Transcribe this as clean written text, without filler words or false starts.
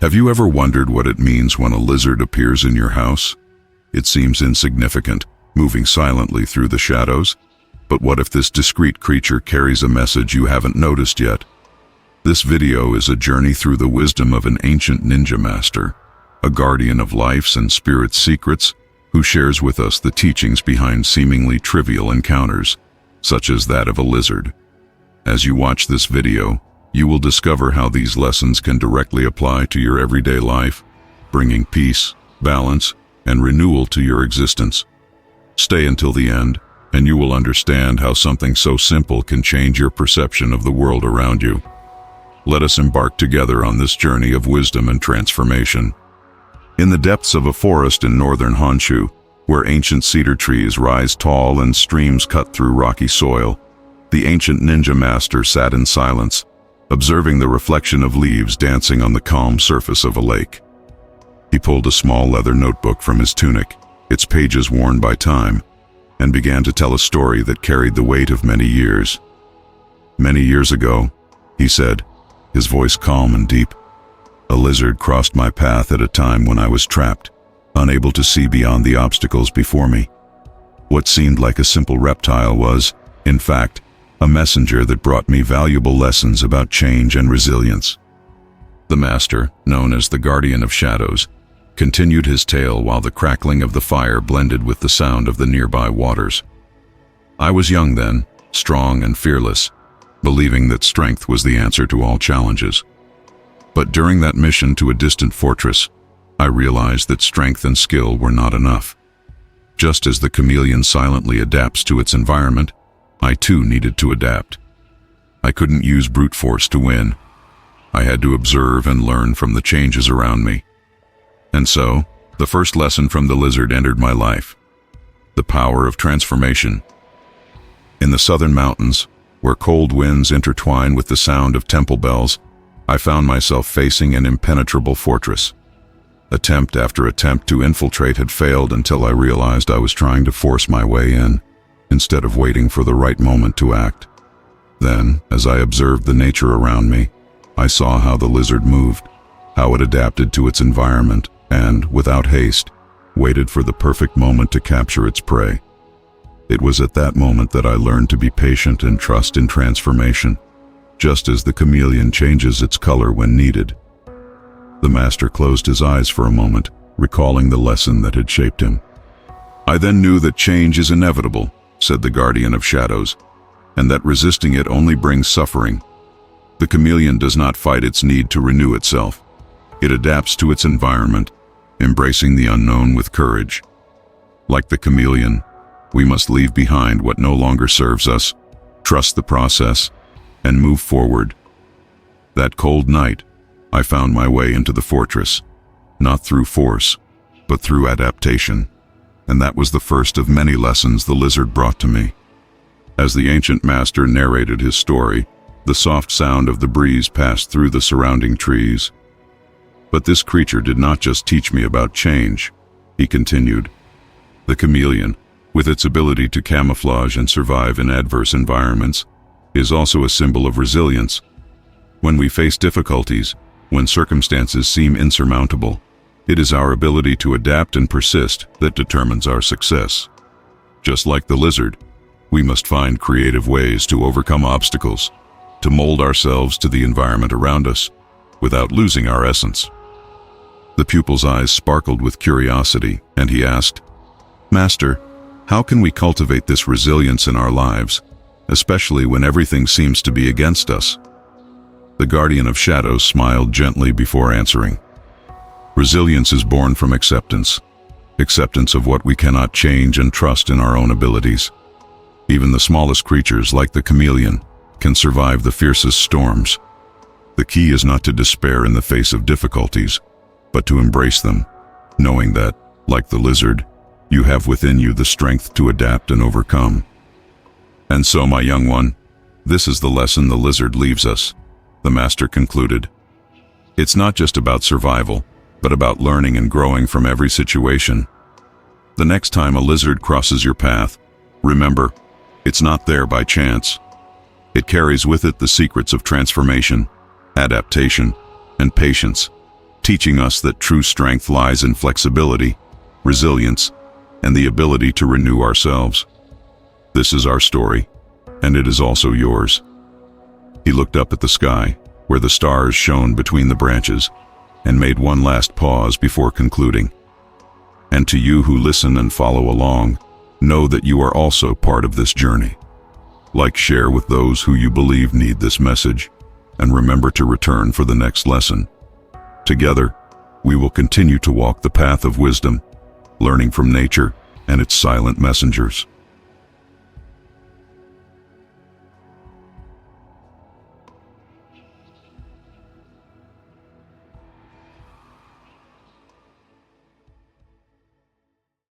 Have you ever wondered what it means when a lizard appears in your house? It seems insignificant, moving silently through the shadows. But what if this discreet creature carries a message you haven't noticed yet? This video is a journey through the wisdom of an ancient ninja master, a guardian of life's and spirit's secrets, who shares with us the teachings behind seemingly trivial encounters, such as that of a lizard. As you watch this video, you will discover how these lessons can directly apply to your everyday life, bringing peace, balance, and renewal to your existence. Stay until the end, and you will understand how something so simple can change your perception of the world around you. Let us embark together on this journey of wisdom and transformation. In the depths of a forest in northern Honshu, where ancient cedar trees rise tall and streams cut through rocky soil, the ancient ninja master sat in silence, observing the reflection of leaves dancing on the calm surface of a lake. He pulled a small leather notebook from his tunic, its pages worn by time, and began to tell a story that carried the weight of many years. "Many years ago," he said, his voice calm and deep, "a lizard crossed my path at a time when I was trapped, unable to see beyond the obstacles before me. What seemed like a simple reptile was, in fact, a messenger that brought me valuable lessons about change and resilience." The master, known as the Guardian of Shadows, continued his tale while the crackling of the fire blended with the sound of the nearby waters. "I was young then, strong and fearless, believing that strength was the answer to all challenges. But during that mission to a distant fortress, I realized that strength and skill were not enough. Just as the chameleon silently adapts to its environment, I too needed to adapt. I couldn't use brute force to win. I had to observe and learn from the changes around me. And so, the first lesson from the lizard entered my life: the power of transformation. In the southern mountains, where cold winds intertwine with the sound of temple bells, I found myself facing an impenetrable fortress. Attempt after attempt to infiltrate had failed until I realized I was trying to force my way in, instead of waiting for the right moment to act. Then, as I observed the nature around me, I saw how the lizard moved, how it adapted to its environment, and, without haste, waited for the perfect moment to capture its prey. It was at that moment that I learned to be patient and trust in transformation, just as the chameleon changes its color when needed. The master closed his eyes for a moment, recalling the lesson that had shaped him. "I then knew that change is inevitable," said the Guardian of Shadows, "and that resisting it only brings suffering. The chameleon does not fight its need to renew itself. It adapts to its environment, embracing the unknown with courage. Like the chameleon, we must leave behind what no longer serves us, trust the process, and move forward." That cold night, I found my way into the fortress, not through force, but through adaptation. And that was the first of many lessons the lizard brought to me. As the ancient master narrated his story, the soft sound of the breeze passed through the surrounding trees. "But this creature did not just teach me about change," he continued. "The chameleon, with its ability to camouflage and survive in adverse environments, is also a symbol of resilience. When we face difficulties, when circumstances seem insurmountable, it is our ability to adapt and persist that determines our success. Just like the lizard, we must find creative ways to overcome obstacles, to mold ourselves to the environment around us, without losing our essence." The pupil's eyes sparkled with curiosity, and he asked, "Master, how can we cultivate this resilience in our lives, especially when everything seems to be against us?" The Guardian of Shadows smiled gently before answering. "Resilience is born from acceptance of what we cannot change, and trust in our own abilities. Even the smallest creatures, like the chameleon, can survive the fiercest storms. The key is not to despair in the face of difficulties, but to embrace them, knowing that, like the lizard, you have within you the strength to adapt and overcome." "And so, my young one, this is the lesson the lizard leaves us," the master concluded. "It's not just about survival, but about learning and growing from every situation. The next time a lizard crosses your path, remember, it's not there by chance. It carries with it the secrets of transformation, adaptation, and patience. teaching us that true strength lies in flexibility, resilience, and the ability to renew ourselves. This is our story, and it is also yours. He looked up at the sky, where the stars shone between the branches, and made one last pause before concluding. And to you who listen and follow along, know that you are also part of this journey. Like, share with those who you believe need this message, and remember to return for the next lesson. Together, we will continue to walk the path of wisdom, learning from nature and its silent messengers.